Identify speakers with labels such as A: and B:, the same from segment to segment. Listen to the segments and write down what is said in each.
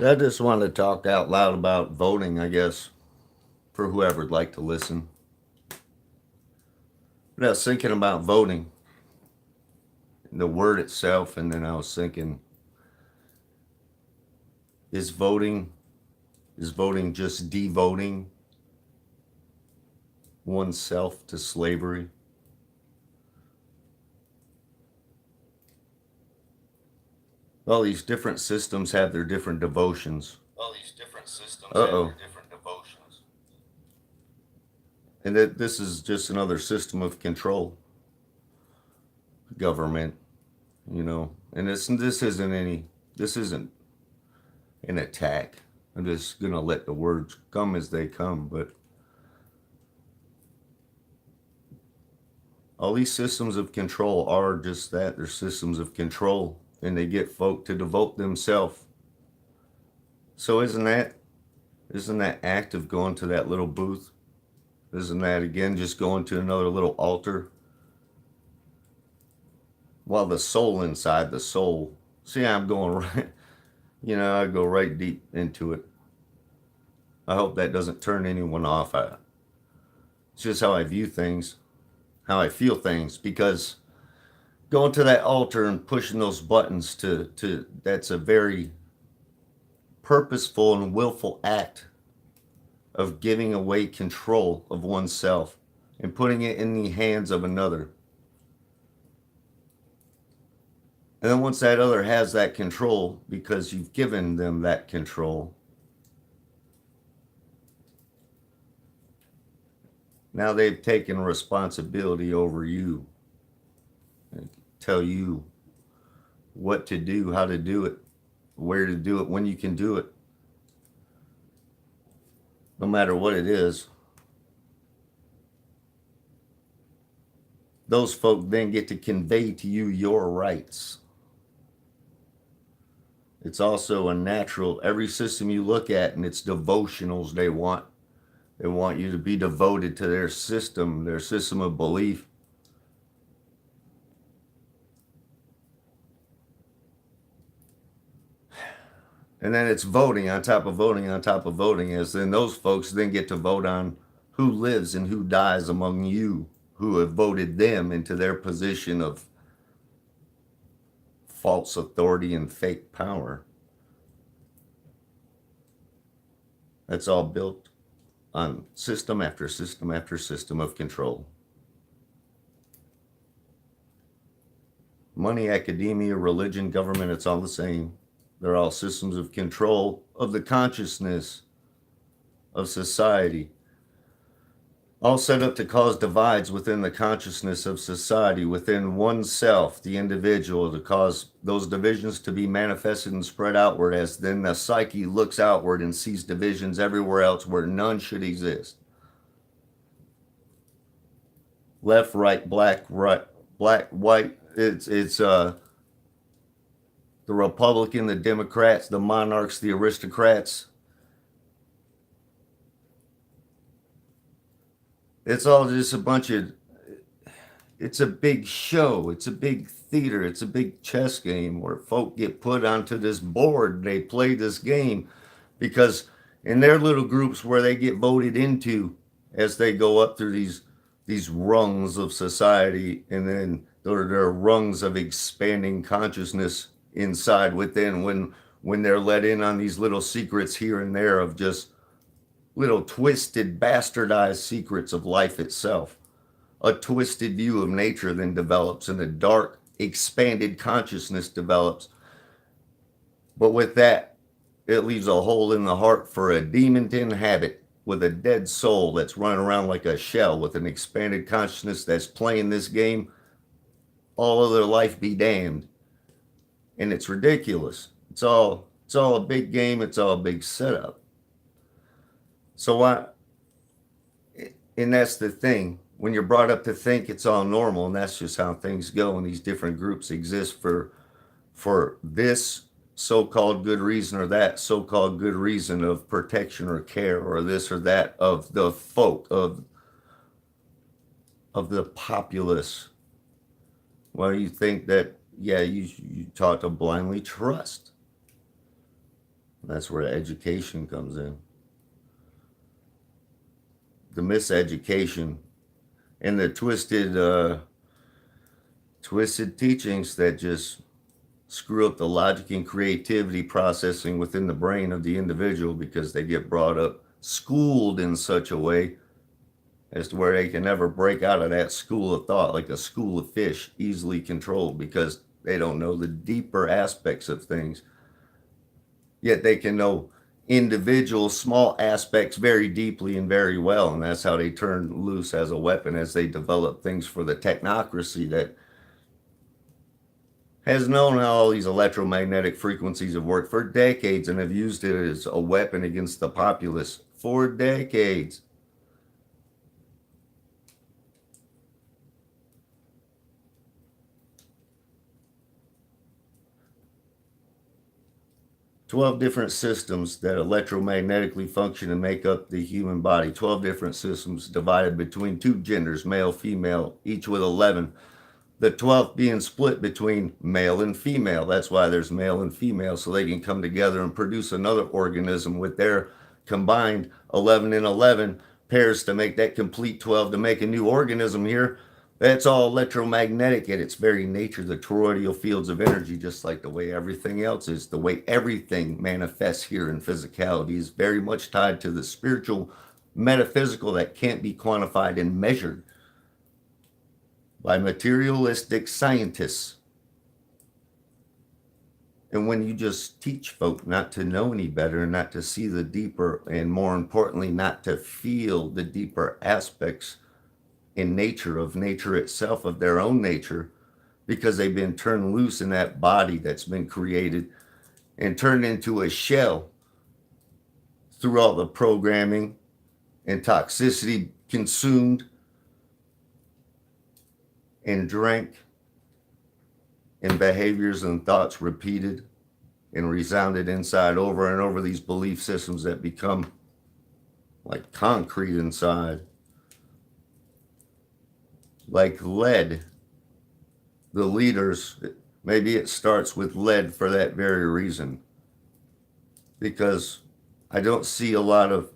A: I just want to talk out loud about voting, I guess, for whoever'd like to listen. But I was thinking about voting, the word itself, and then I was thinking, is voting is voting just devoting oneself to slavery? All these different systems have their different devotions.
B: All these different systems
A: Uh
B: have
A: oh.
B: their different devotions.
A: And that this is just another system of control, government, And this isn't an attack. I'm just gonna let the words come as they come. But all these systems of control are just that. They're systems of control, and they get folk to devote themselves. So isn't that act of going to that little booth? Isn't that again just going to another little altar? While the soul inside the soul. See, I'm going right. I go right deep into it. I hope that doesn't turn anyone off. It's just how I view things, how I feel things, because going to that altar and pushing those buttons to that's a very purposeful and willful act of giving away control of oneself and putting it in the hands of another. And then once that other has that control, because you've given them that control, now they've taken responsibility over you and tell you what to do, how to do it, where to do it, when you can do it, no matter what it is. Those folk then get to convey to you your rights. It's also a natural, every system you look at and its devotionals they want you to be devoted to their system of belief. And then it's voting on top of voting on top of voting, as then those folks then get to vote on who lives and who dies among you who have voted them into their position of false authority and fake power. That's all built on system after system after system of control. Money, academia, religion, government, it's all the same. They're all systems of control of the consciousness of society, all set up to cause divides within the consciousness of society, within oneself, the individual, to cause those divisions to be manifested and spread outward, as then the psyche looks outward and sees divisions everywhere else where none should exist. Left, right, black, white. It's the Republican, the Democrats, the monarchs, the aristocrats. It's all just a bunch of. It's a big show. It's a big theater. It's a big chess game where folk get put onto this board. They play this game because in their little groups where they get voted into as they go up through these rungs of society, and then there are rungs of expanding consciousness inside within when they're let in on these little secrets here and there of just little twisted bastardized secrets of life itself. A twisted view of nature then develops, and a dark expanded consciousness develops. But with that, it leaves a hole in the heart for a demon to inhabit, with a dead soul that's running around like a shell with an expanded consciousness that's playing this game. All of their life be damned. And it's ridiculous. It's all a big game, it's all a big setup. So why and that's the thing. When you're brought up to think it's all normal, and that's just how things go, and these different groups exist for this so-called good reason or that so-called good reason of protection or care or this or that of the folk of the populace. Well, you think that, yeah, you taught to blindly trust. That's where education comes in. The miseducation and the twisted teachings that just screw up the logic and creativity processing within the brain of the individual because they get brought up, schooled in such a way as to where they can never break out of that school of thought, like a school of fish, easily controlled because they don't know the deeper aspects of things. Yet they can know individual small aspects very deeply and very well. And that's how they turn loose as a weapon as they develop things for the technocracy that has known how all these electromagnetic frequencies have worked for decades and have used it as a weapon against the populace for decades. 12 different systems that electromagnetically function and make up the human body. 12 different systems divided between two genders, male, female, each with 11. The 12th being split between male and female. That's why there's male and female, so they can come together and produce another organism with their combined 11 and 11 pairs to make that complete 12 to make a new organism here. That's all electromagnetic at its very nature, the toroidal fields of energy, just like the way everything else is. The way everything manifests here in physicality is very much tied to the spiritual, metaphysical that can't be quantified and measured by materialistic scientists. And when you just teach folk not to know any better, not to see the deeper, and more importantly, not to feel the deeper aspects in nature, of nature itself, of their own nature, because they've been turned loose in that body that's been created and turned into a shell through all the programming and toxicity consumed and drank, and behaviors and thoughts repeated and resounded inside over and over, these belief systems that become like concrete inside, like lead. The leaders, maybe it starts with lead for that very reason, because I don't see a lot of,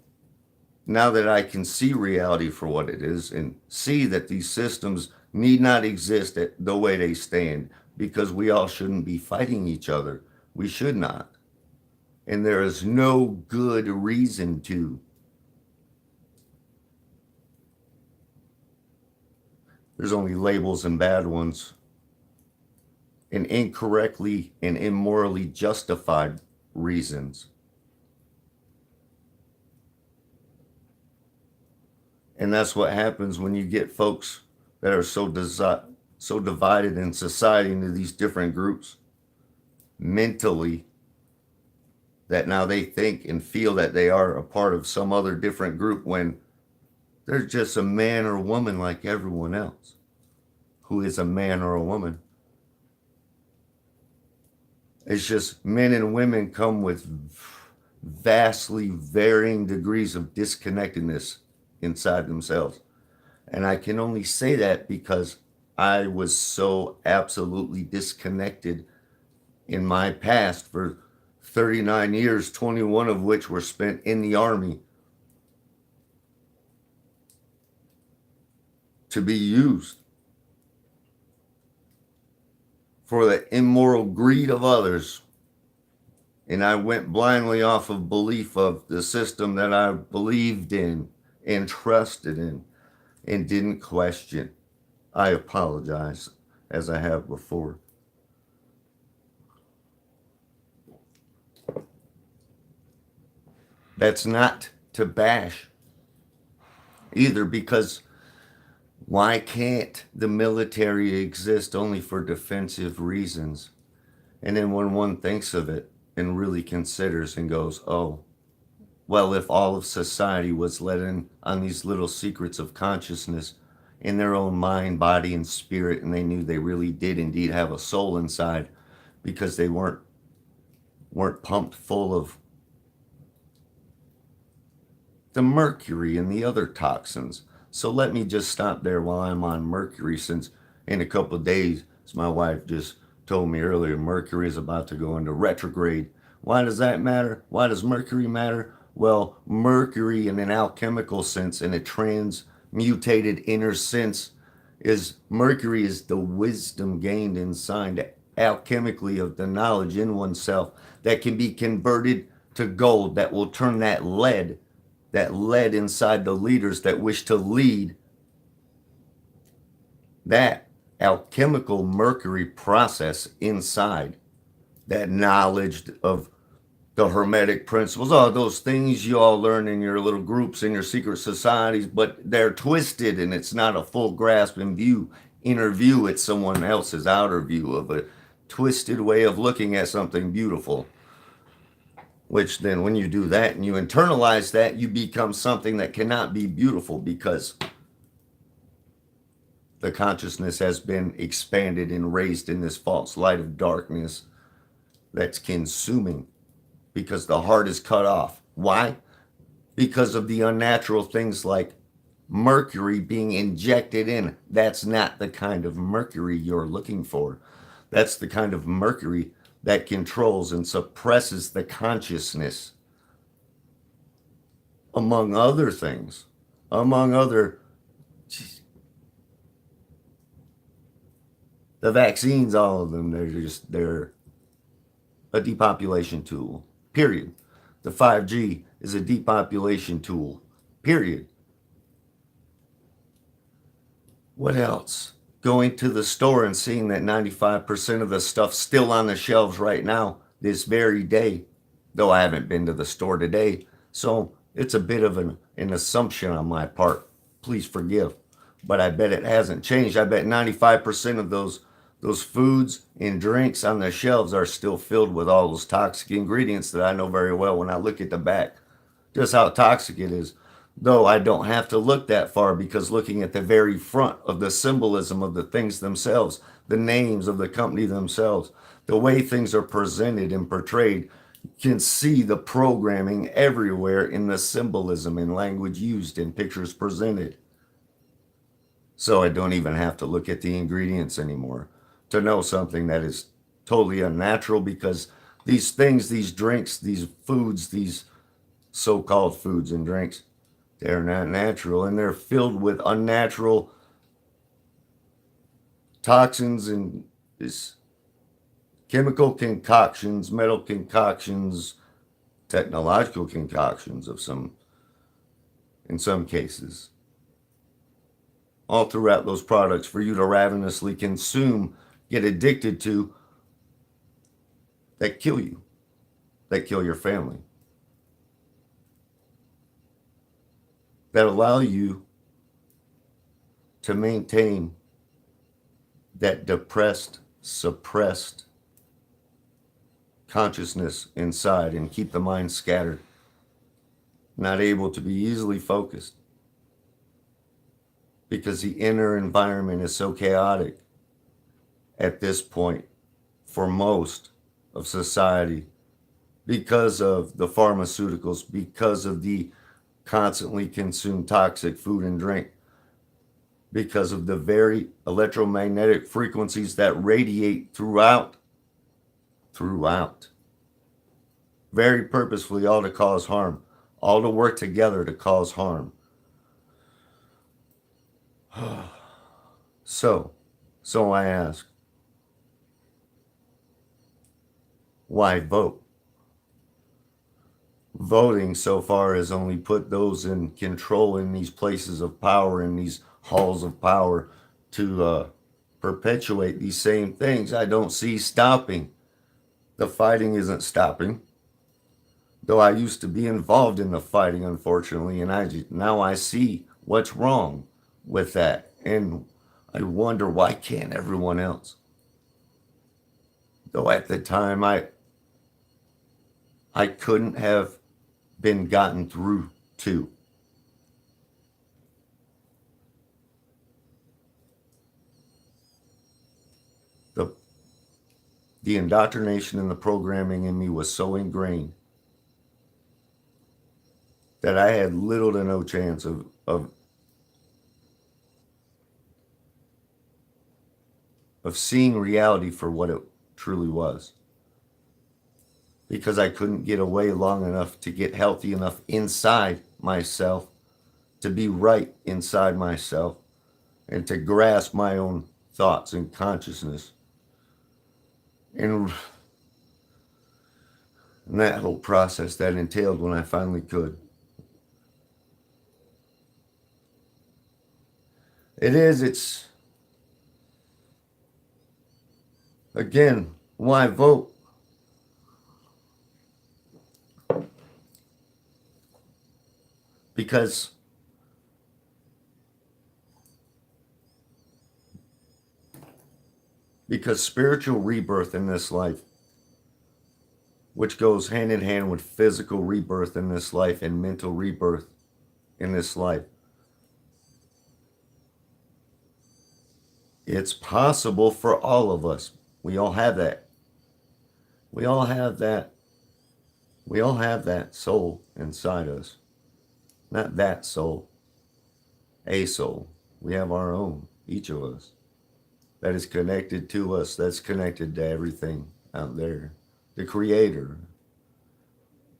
A: now that I can see reality for what it is and see that these systems need not exist at the way they stand, because we all shouldn't be fighting each other. We should not. And there is no good reason to. There's only labels and bad ones, and incorrectly and immorally justified reasons. And that's what happens when you get folks that are so divided in society into these different groups mentally, that now they think and feel that they are a part of some other different group when they're just a man or woman like everyone else who is a man or a woman. It's just men and women come with vastly varying degrees of disconnectedness inside themselves. And I can only say that because I was so absolutely disconnected in my past for 39 years, 21 of which were spent in the army to be used for the immoral greed of others. And I went blindly off of belief of the system that I believed in and trusted in and didn't question. I apologize, as I have before. That's not to bash either, because why can't the military exist only for defensive reasons? And then when one thinks of it and really considers and goes, oh, well, if all of society was let in on these little secrets of consciousness in their own mind, body, and spirit, and they knew they really did indeed have a soul inside, because they weren't pumped full of the mercury and the other toxins. So let me just stop there while I'm on mercury, since in a couple of days, as my wife just told me earlier, Mercury is about to go into retrograde, Why does that matter? Why does mercury matter? Well, mercury in an alchemical sense, in a transmutated inner sense, is mercury is the wisdom gained inside alchemically of the knowledge in oneself that can be converted to gold, that will turn that lead inside the leaders that wish to lead, that alchemical mercury process inside, that knowledge of the hermetic principles, all those things you all learn in your little groups in your secret societies, but they're twisted and it's not a full grasp and view, inner view. It's someone else's outer view of a twisted way of looking at something beautiful. Which then, when you do that and you internalize that, you become something that cannot be beautiful because the consciousness has been expanded and raised in this false light of darkness that's consuming because the heart is cut off. Why? Because of the unnatural things like mercury being injected in. That's not the kind of mercury you're looking for. That's the kind of mercury that controls and suppresses the consciousness, among other things, among other. The vaccines, all of them, they're a depopulation tool. Period. The 5G is a depopulation tool. Period. What else? Going to the store and seeing that 95% of the stuff still on the shelves right now, this very day, though I haven't been to the store today. So it's a bit of an assumption on my part. Please forgive. But I bet it hasn't changed. I bet 95% of those foods and drinks on the shelves are still filled with all those toxic ingredients that I know very well when I look at the back, just how toxic it is. Though I don't have to look that far because looking at the very front of the symbolism of the things themselves, the names of the company themselves, the way things are presented and portrayed, you can see the programming everywhere in the symbolism and language used in pictures presented. So I don't even have to look at the ingredients anymore to know something that is totally unnatural because these things, these drinks, these foods, these so-called foods and drinks, they're not natural and they're filled with unnatural toxins and this chemical concoctions, metal concoctions, technological concoctions in some cases, all throughout those products for you to ravenously consume, get addicted to, that kill you, that kill your family, that allow you to maintain that depressed, suppressed consciousness inside and keep the mind scattered, not able to be easily focused because the inner environment is so chaotic at this point for most of society because of the pharmaceuticals, because of the constantly consumed toxic food and drink, because of the very electromagnetic frequencies that radiate throughout, very purposefully, all to cause harm, all to work together to cause harm. So I ask, why vote? Voting so far has only put those in control in these places of power, in these halls of power, to perpetuate these same things. I don't see stopping. The fighting isn't stopping. Though I used to be involved in the fighting, unfortunately, and now I see what's wrong with that. And I wonder, why can't everyone else? Though at the time I couldn't have been gotten through to. The the indoctrination and the programming in me was so ingrained that I had little to no chance of seeing reality for what it truly was. because I couldn't get away long enough to get healthy enough inside myself, to be right inside myself, and to grasp my own thoughts and consciousness. And that whole process that entailed when I finally could. It's, again, why vote? Because spiritual rebirth in this life, which goes hand in hand with physical rebirth in this life and mental rebirth in this life, it's possible for all of us. We all have that. We all have that. We all have that soul inside us. Not that soul, a soul. We have our own, each of us, that is connected to us, that's connected to everything out there. The Creator.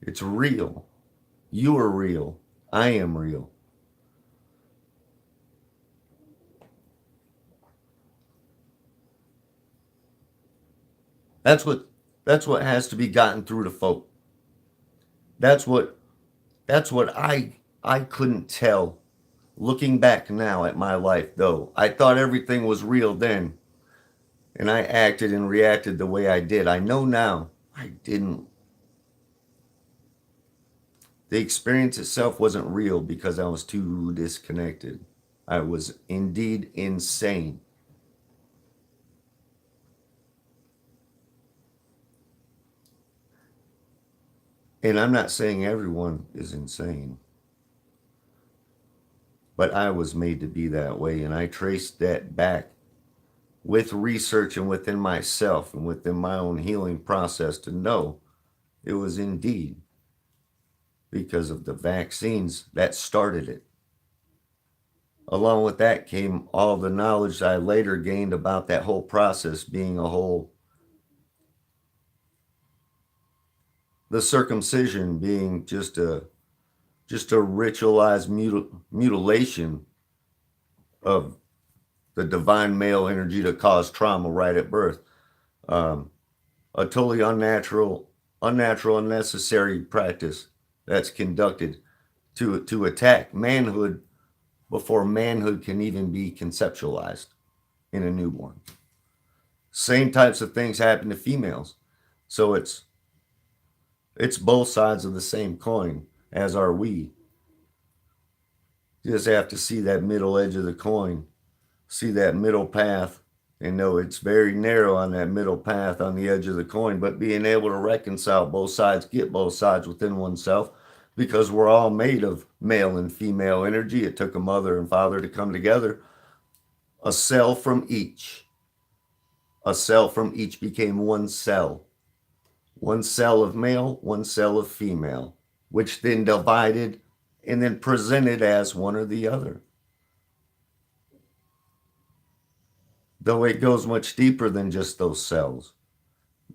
A: It's real. You are real. I am real. That's what has to be gotten through to folk. That's what I couldn't tell. Looking back now at my life though, I thought everything was real then, and I acted and reacted the way I did. I know now I didn't. The experience itself wasn't real because I was too disconnected. I was indeed insane. And I'm not saying everyone is insane, but I was made to be that way. And I traced that back with research and within myself and within my own healing process to know it was indeed because of the vaccines that started it. Along with that came all the knowledge I later gained about that whole process being a whole, the circumcision being just a ritualized mutilation of the divine male energy to cause trauma right at birth. Um, a totally unnecessary practice that's conducted to attack manhood before manhood can even be conceptualized in a newborn. Same types of things happen to females, so it's both sides of the same coin. As are we. You just have to see that middle edge of the coin, see that middle path, and know it's very narrow on that middle path on the edge of the coin, but being able to reconcile both sides, get both sides within oneself, because we're all made of male and female energy. It took a mother and father to come together. A cell from each. A cell from each became one cell. One cell of male, one cell of female, which then divided and then presented as one or the other. Though it goes much deeper than just those cells,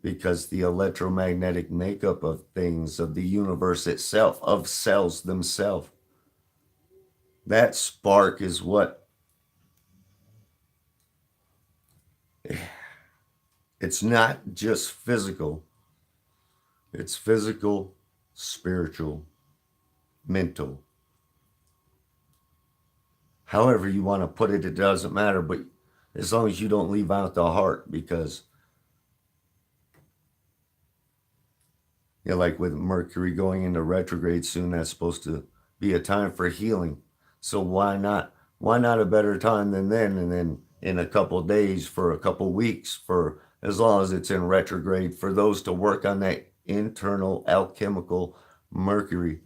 A: because the electromagnetic makeup of things, of the universe itself, of cells themselves, that spark is what, it's not just physical, it's physical, spiritual, mental. However you want to put it, it doesn't matter, but as long as you don't leave out the heart, because you know, like with Mercury going into retrograde soon, that's supposed to be a time for healing. So why not? Why not a better time than then? And then in a couple of days, for a couple of weeks, for as long as it's in retrograde, for those to work on that internal alchemical Mercury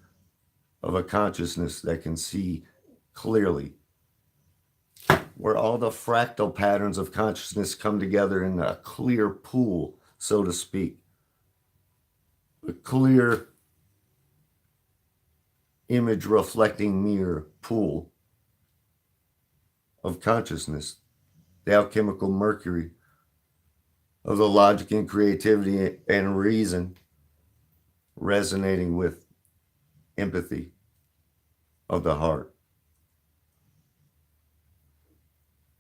A: of a consciousness that can see clearly, where all the fractal patterns of consciousness come together in a clear pool, so to speak. A clear image reflecting mirror pool of consciousness, the alchemical mercury of the logic and creativity and reason resonating with empathy of the heart.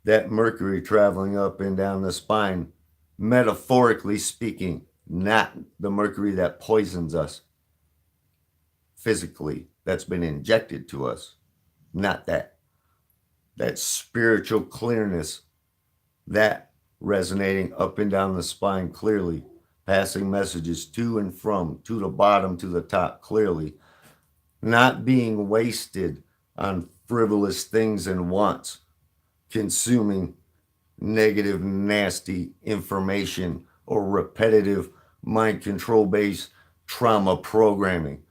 A: That Mercury traveling up and down the spine, metaphorically speaking, not the Mercury that poisons us physically, that's been injected to us, not that. That spiritual clearness, that resonating up and down the spine clearly, passing messages to and from, to the bottom, to the top clearly, not being wasted on frivolous things and wants, consuming negative, nasty information or repetitive mind control based trauma programming,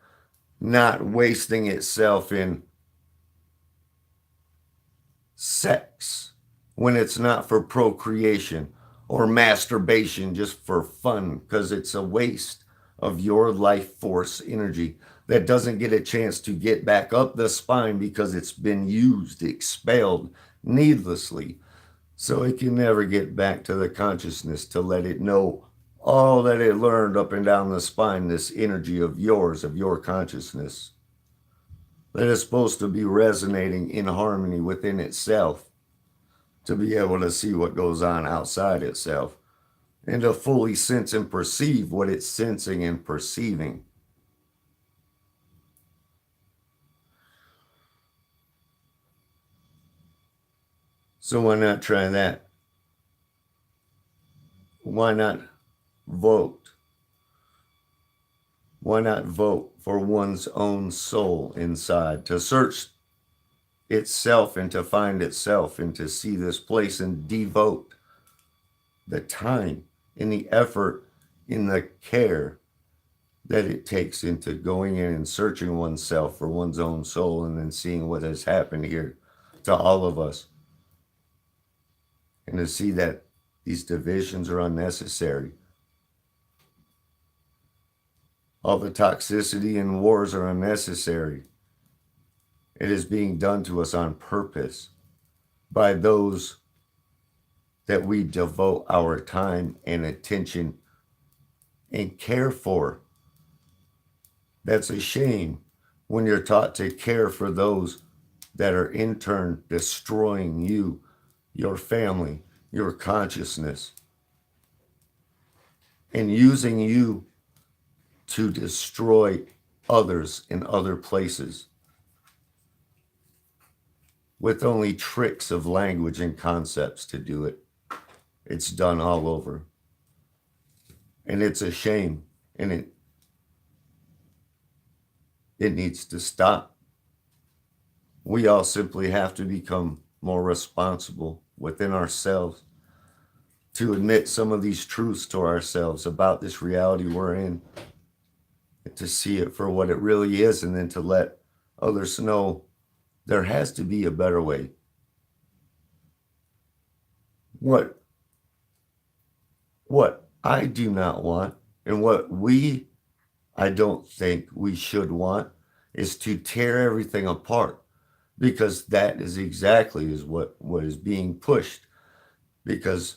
A: not wasting itself in sex when it's not for procreation, or masturbation just for fun, because it's a waste of your life force energy that doesn't get a chance to get back up the spine because it's been used, expelled needlessly. So it can never get back to the consciousness to let it know all that it learned up and down the spine, this energy of yours, of your consciousness, that is supposed to be resonating in harmony within itself, to be able to see what goes on outside itself and to fully sense and perceive what it's sensing and perceiving. So why not try that? Why not vote? Why not vote for one's own soul inside, to search itself and to find itself and to see this place and devote the time and the effort in the care that it takes into going in and searching oneself for one's own soul and then seeing what has happened here to all of us, and to see that these divisions are unnecessary. All the toxicity and wars are unnecessary. It is being done to us on purpose by those that we devote our time and attention and care for. That's a shame when you're taught to care for those that are in turn destroying you, your family, your consciousness, and using you to destroy others in other places with only tricks of language and concepts to do it. It's done all over. And it's a shame. And it needs to stop. We all simply have to become more responsible within ourselves to admit some of these truths to ourselves about this reality we're in, and to see it for what it really is, and then to let others know there has to be a better way. What I do not want, and what I don't think we should want, is to tear everything apart, because that is exactly what is being pushed. Because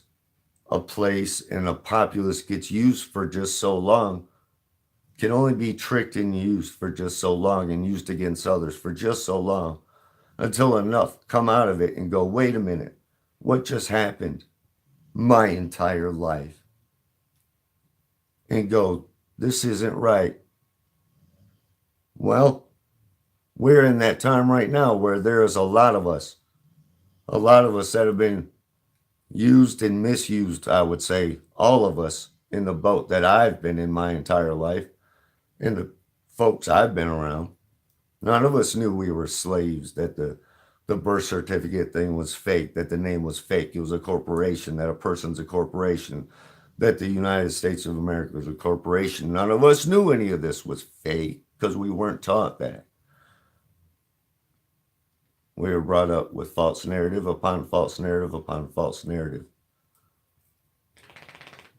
A: a place and a populace gets used for just so long, can only be tricked and used for just so long, and used against others for just so long, until enough come out of it and go, wait a minute, what just happened? My entire life. And go, this isn't right. Well, we're in that time right now where there is a lot of us that have been used and misused, I would say, all of us in the boat that I've been in my entire life, and the folks I've been around. None of us knew we were slaves, that the birth certificate thing was fake, that the name was fake. It was a corporation, that a person's a corporation, that the United States of America was a corporation. None of us knew any of this was fake because we weren't taught that. We were brought up with false narrative upon false narrative upon false narrative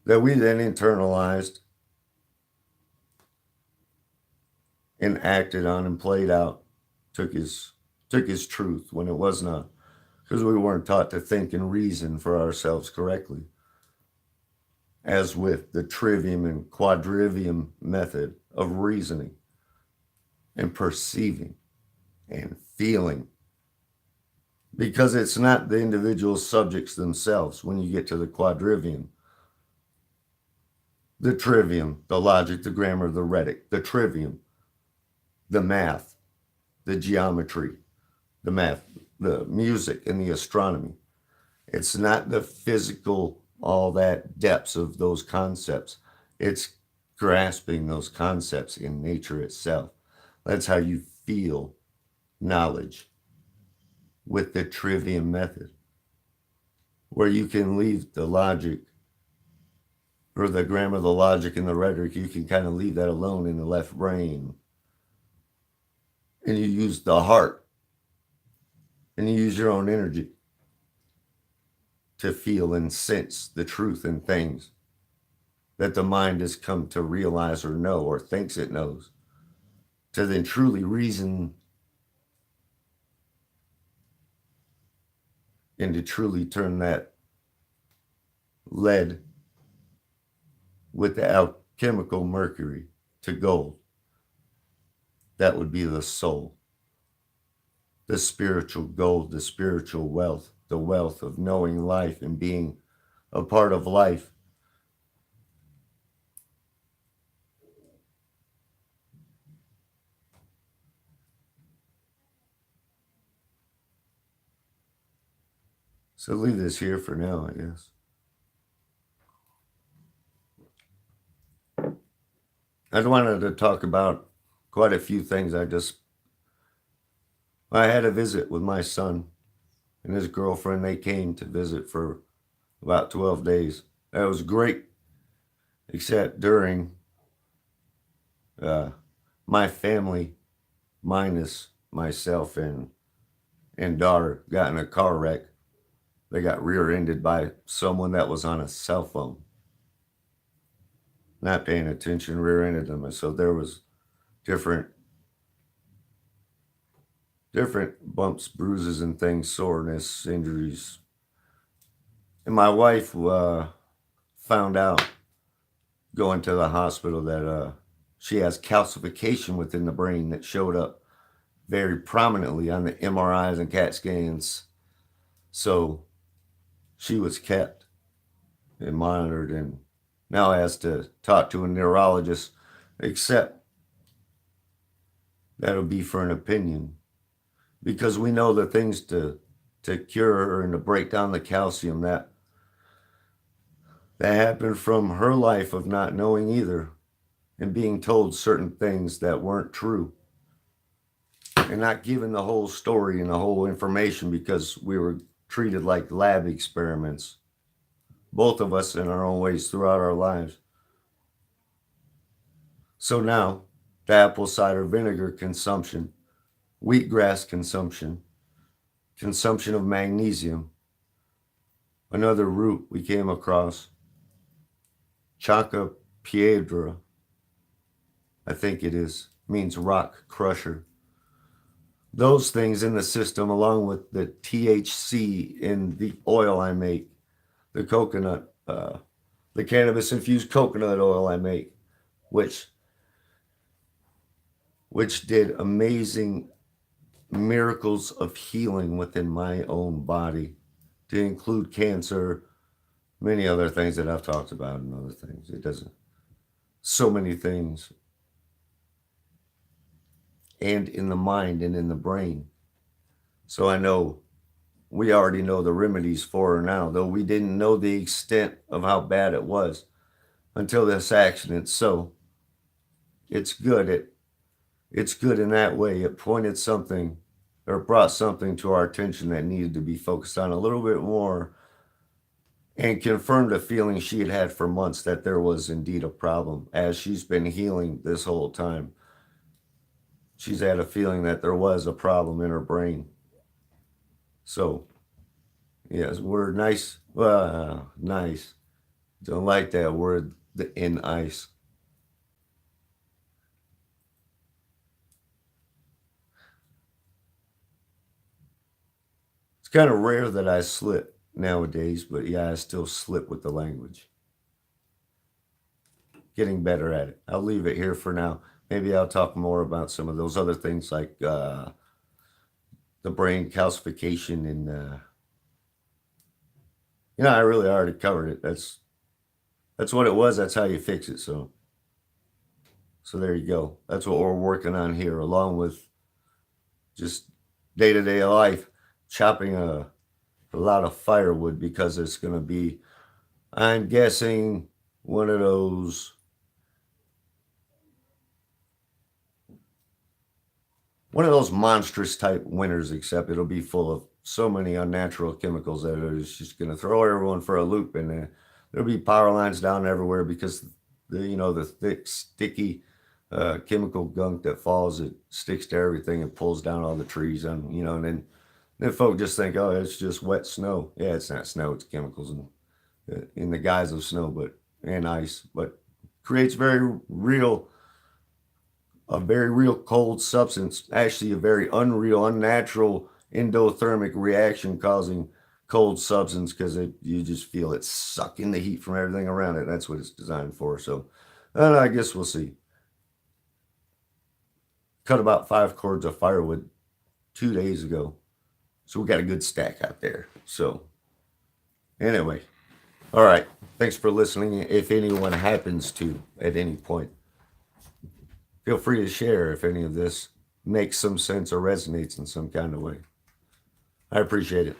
A: that we then internalized and acted on and played out, took as truth when it was not, because we weren't taught to think and reason for ourselves correctly. as with the trivium and quadrivium method of reasoning and perceiving and feeling, because it's not the individual subjects themselves when you get to the quadrivium. The trivium, the logic, the grammar, the rhetoric, the trivium, the math, the geometry, the math, the music, and the astronomy. It's not the physical, all that depths of those concepts. It's grasping those concepts in nature itself. That's how you feel knowledge with the trivium method, where you can leave the logic or the grammar, the logic, and the rhetoric. You can kind of leave that alone in the left brain. And you use the heart and you use your own energy to feel and sense the truth in things that the mind has come to realize or know or thinks it knows, to then truly reason and to truly turn that lead with the alchemical mercury to gold. That would be the soul, the spiritual gold, the spiritual wealth, the wealth of knowing life and being a part of life. So leave this here for now, I guess. I wanted to talk about quite a few things. I had a visit with my son and his girlfriend. They came to visit for about 12 days. That was great, except during my family, minus myself and daughter, got in a car wreck. They got rear-ended by someone that was on a cell phone, not paying attention, rear-ended them. And so there was different bumps, bruises, and things, soreness, injuries. And my wife found out going to the hospital that she has calcification within the brain that showed up very prominently on the MRIs and CAT scans. So she was kept and monitored and now has to talk to a neurologist, except that'll be for an opinion, because we know the things to cure and to break down the calcium that happened from her life of not knowing either and being told certain things that weren't true and not given the whole story and the whole information because we were treated like lab experiments, both of us in our own ways throughout our lives. So now, the apple cider vinegar consumption, wheatgrass consumption, consumption of magnesium, another root we came across, Chanca piedra, I think it is, means rock crusher. Those things in the system, along with the THC in the oil I make, the coconut, the cannabis infused coconut oil I make, which did amazing miracles of healing within my own body, to include cancer, many other things that I've talked about, and other things. It doesn't, so many things, and in the mind and in the brain. So I know we already know the remedies for her now, though we didn't know the extent of how bad it was until this accident. So it's good. It's good in that way. It pointed something or brought something to our attention that needed to be focused on a little bit more and confirmed a feeling she had had for months that there was indeed a problem. As she's been healing this whole time, she's had a feeling that there was a problem in her brain. So, yes, word nice. Nice. Don't like that word, the in ice. It's kind of rare that I slip nowadays, but yeah, I still slip with the language. getting better at it. I'll leave it here for now. Maybe I'll talk more about some of those other things like the brain calcification and I really already covered it. That's what it was. That's how you fix it. So there you go. That's what we're working on here, along with just day-to-day life, chopping a lot of firewood, because it's going to be, I'm guessing, one of those monstrous type winters, except it'll be full of so many unnatural chemicals that it's just going to throw everyone for a loop. And there'll be power lines down everywhere, because the thick, sticky chemical gunk that falls, it sticks to everything and pulls down all the trees. And then folk just think, oh, it's just wet snow. Yeah, it's not snow, it's chemicals in the guise of snow, and ice, but creates a very real cold substance, actually a very unreal, unnatural endothermic reaction causing cold substance, because you just feel it sucking the heat from everything around it. That's what it's designed for. So I guess we'll see. Cut about 5 cords of firewood 2 days ago. So we got a good stack out there. So anyway, all right. Thanks for listening. If anyone happens to, at any point, feel free to share if any of this makes some sense or resonates in some kind of way. I appreciate it.